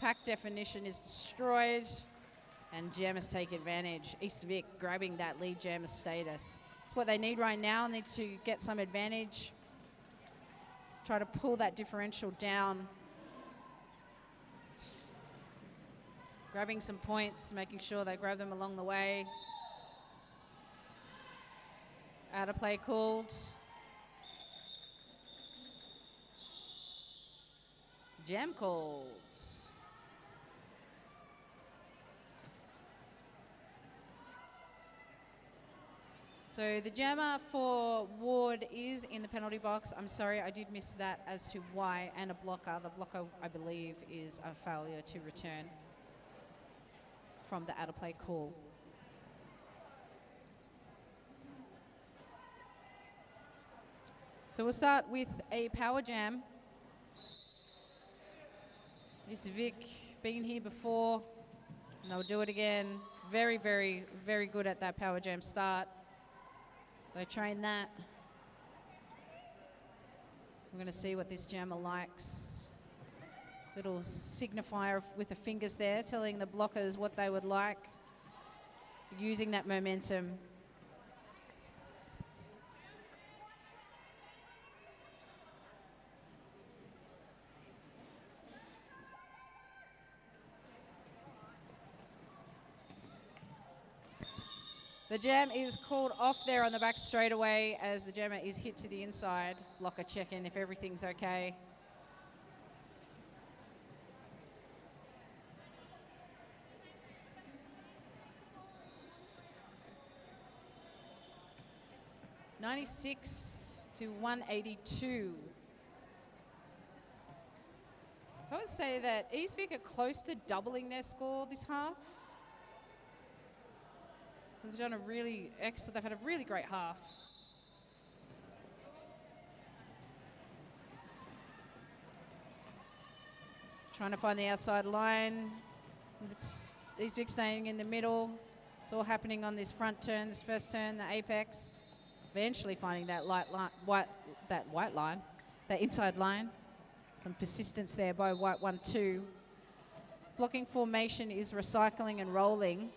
Pack definition is destroyed, and Jammers take advantage. East Vic grabbing that lead Jammer status. It's what they need right now. Need to get some advantage. Try to pull that differential down. Grabbing some points, making sure they grab them along the way. Out of play called. Jam calls. So the jammer for Ward is in the penalty box. I'm sorry, I did miss that as to why, and a blocker. The blocker, I believe, is a failure to return from the out-of-play call. So we'll start with a power jam. This Vic, been here before, and they'll do it again. Very, very, very good at that power jam start. They train that. We're going to see what this jammer likes. Little signifier with the fingers there, telling the blockers what they would like. Using that momentum. The jam is called off there on the back straightaway as the jammer is hit to the inside. Blocker checking if everything's okay. $96 to $182. So I would say that East Vic are close to doubling their score this half. So they've done a really excellent, they've had a really great half. Trying to find the outside line. It's East Vic staying in the middle. It's all happening on this front turn, this first turn, the apex. Eventually finding that white line, that inside line. Some persistence there by white 1-2. Blocking formation is recycling and rolling.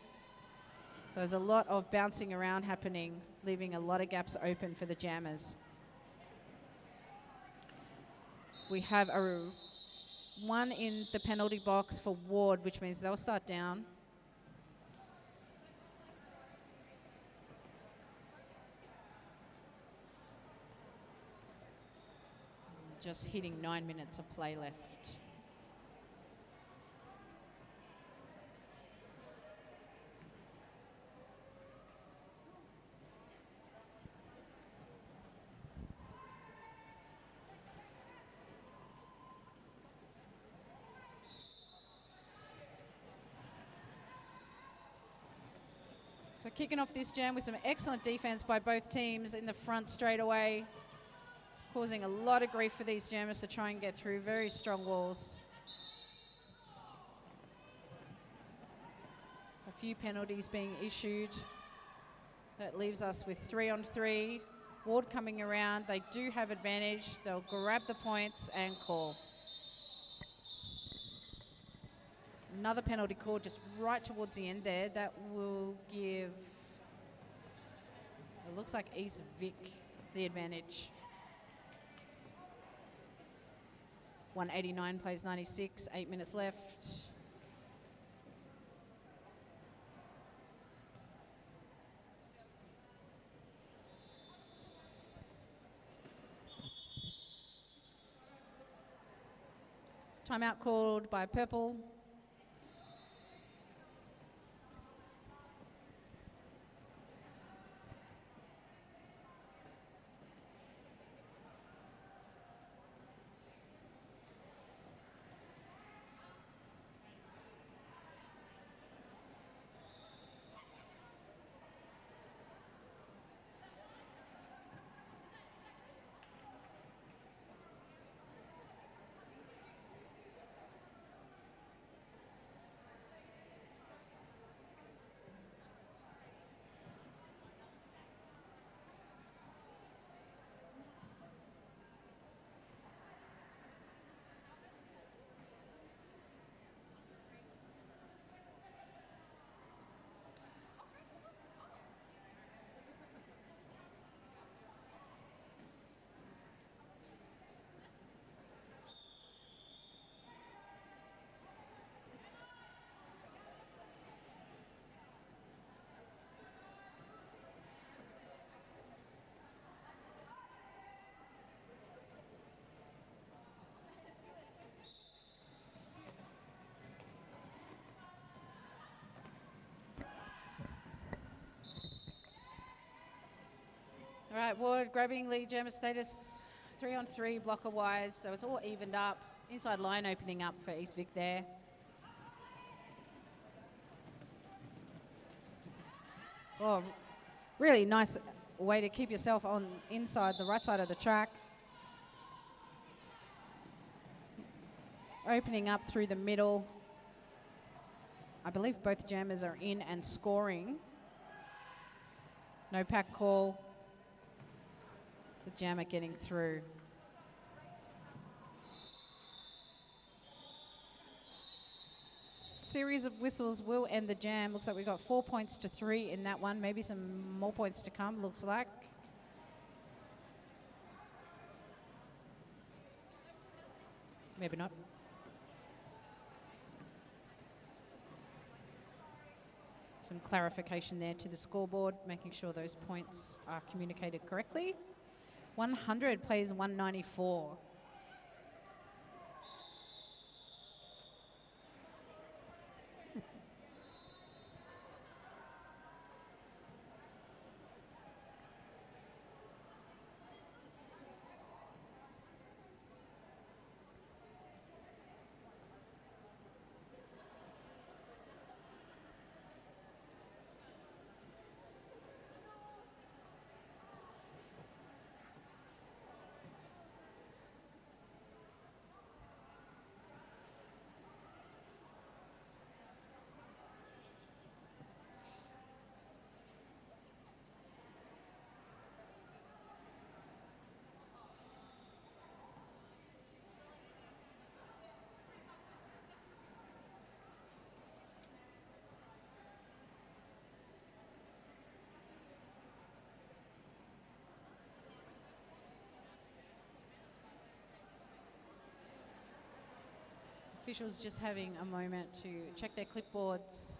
So there's a lot of bouncing around happening, leaving a lot of gaps open for the jammers. We have a one in the penalty box for Ward, which means they'll start down. Just hitting 9 minutes of play left. So kicking off this jam with some excellent defense by both teams in the front straight away, causing a lot of grief for these jammers to try and get through. Very strong walls. A few penalties being issued. That leaves us with 3-on-3. Ward coming around. They do have advantage. They'll grab the points and call. Another penalty call just right towards the end there. That will give, it looks like East Vic the advantage. 189 plays 96, 8 minutes left. Timeout called by Purple. All right, Ward grabbing lead jammer status 3-on-3 blocker wise, so it's all evened up. Inside line opening up for East Vic there. Oh, really nice way to keep yourself on inside the right side of the track. Opening up through the middle. I believe both jammers are in and scoring. No pack call. The jammer getting through. Series of whistles will end the jam. Looks like we got 4 points to 3 in that one. Maybe some more points to come, looks like. Maybe not. Some clarification there to the scoreboard, making sure those points are communicated correctly. 100 plays 194. Officials just having a moment to check their clipboards.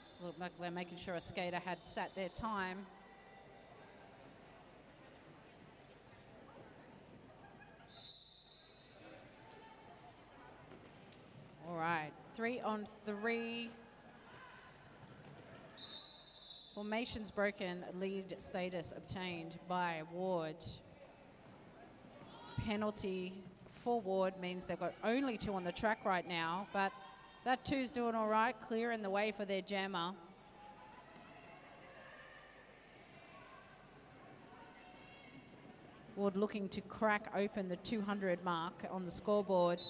Just look like they're making sure a skater had sat their time. All right, 3-on-3. Formations broken, lead status obtained by Ward. Penalty for Ward means they've got only 2 on the track right now, but that 2's doing all right, clearing the way for their jammer. Ward looking to crack open the 200 mark on the scoreboard.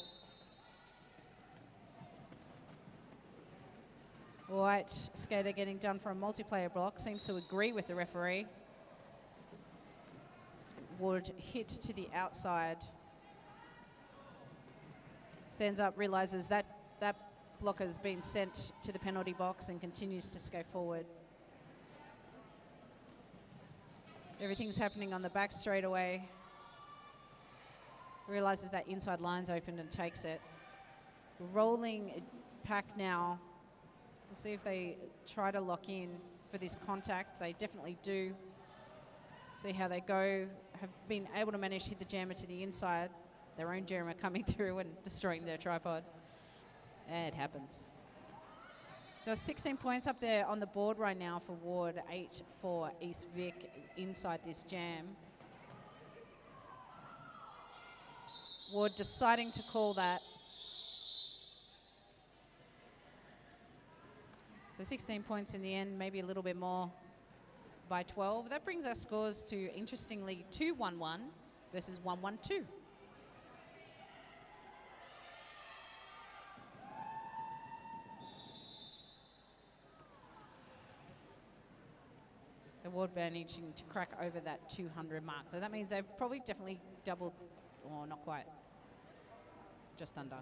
White skater getting done for a multiplayer block, seems to agree with the referee. Wood hit to the outside. Stands up, realises that that blocker has been sent to the penalty box and continues to skate forward. Everything's happening on the back straight away. Realises that inside line's opened and takes it. Rolling pack now. We'll see if they try to lock in for this contact. They definitely do. See how they go. Have been able to manage to hit the jammer to the inside. Their own jammer coming through and destroying their tripod. It happens. So 16 points up there on the board right now for Ward, 8 for East Vic inside this jam. Ward deciding to call that. So 16 points in the end, maybe a little bit more by 12. That brings our scores to, interestingly, 2-1-1 versus 1-1-2. So Ward managing to crack over that 200 mark. So that means they've probably definitely doubled, or not quite, just under.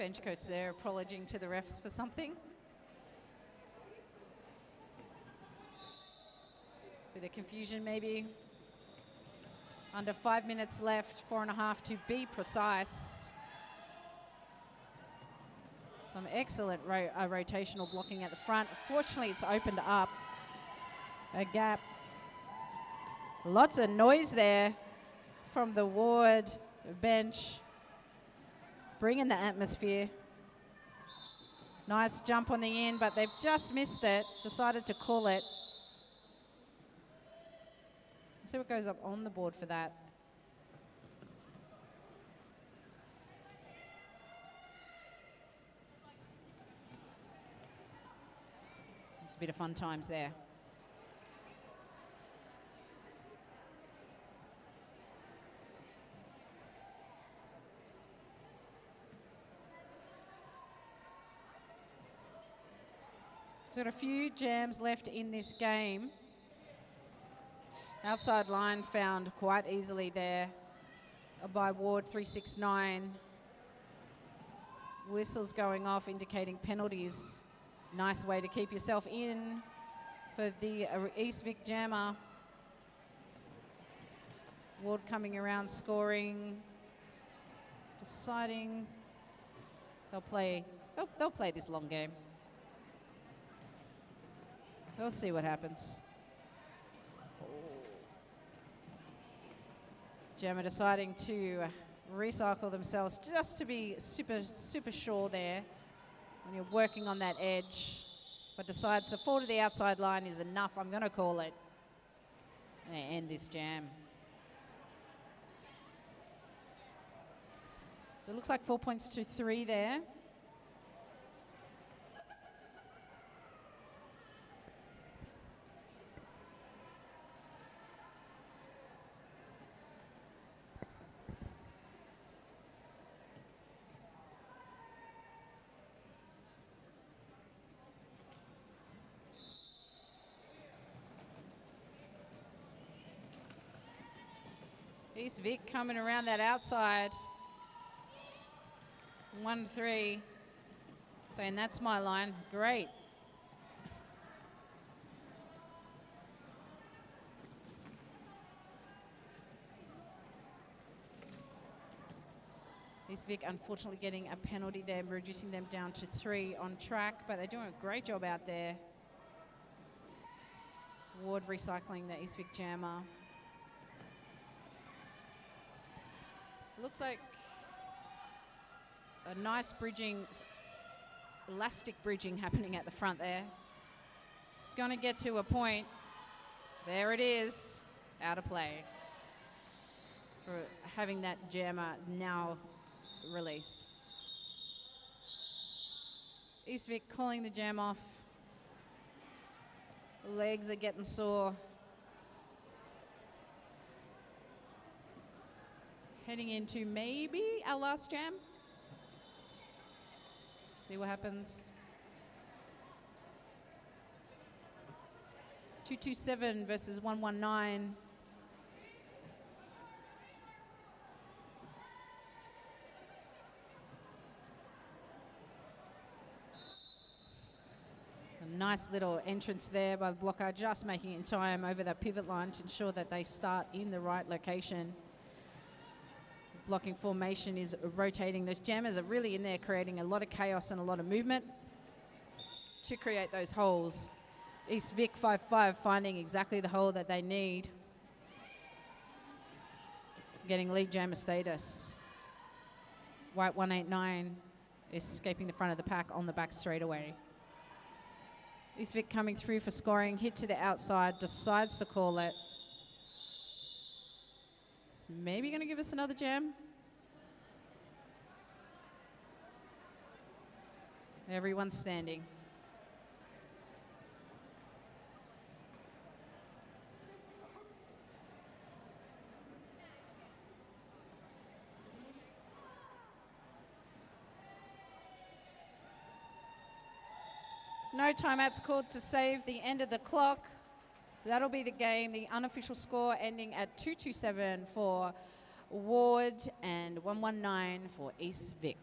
bench coach there apologizing to the refs for something. Bit of confusion maybe. Under 5 minutes left, 4.5 to be precise. Some excellent rotational blocking at the front. Fortunately, it's opened up a gap. Lots of noise there from the Ward bench, bringing the atmosphere. Nice jump on the in, but they've just missed it, decided to call it. Let's see what goes up on the board for that. It's a bit of fun times there. So got a few jams left in this game. Outside line found quite easily there by Ward 369. Whistles going off indicating penalties. Nice way to keep yourself in for the East Vic jammer. Ward coming around, scoring, deciding they'll play this long game. We'll see what happens. Jammer deciding to recycle themselves just to be super sure there when you're working on that edge, but decides to fall to the outside line is enough. I'm going to call it and end this jam. So it looks like 4 points to 3 there. East Vic coming around that outside. 1-3. Saying that's my line. Great. East Vic unfortunately getting a penalty there, reducing them down to 3 on track, but they're doing a great job out there. Ward recycling the East Vic jammer. Looks like a nice bridging, elastic bridging happening at the front there. It's going to get to a point. There it is, out of play. For having that jammer now released. East Vic calling the jam off. Legs are getting sore. Heading into maybe our last jam. See what happens. 227 versus 119. A nice little entrance there by the blocker, just making it in time over that pivot line to ensure that they start in the right location. Blocking formation is rotating. Those jammers are really in there creating a lot of chaos and a lot of movement to create those holes. East Vic 5-5 finding exactly the hole that they need. Getting lead jammer status. White 189 escaping the front of the pack on the back straightaway. East Vic coming through for scoring, hit to the outside, decides to call it. It's maybe going to give us another jam. Everyone's standing. No timeouts called to save the end of the clock. That'll be the game. The unofficial score ending at 227 for Ward and 119 for East Vic.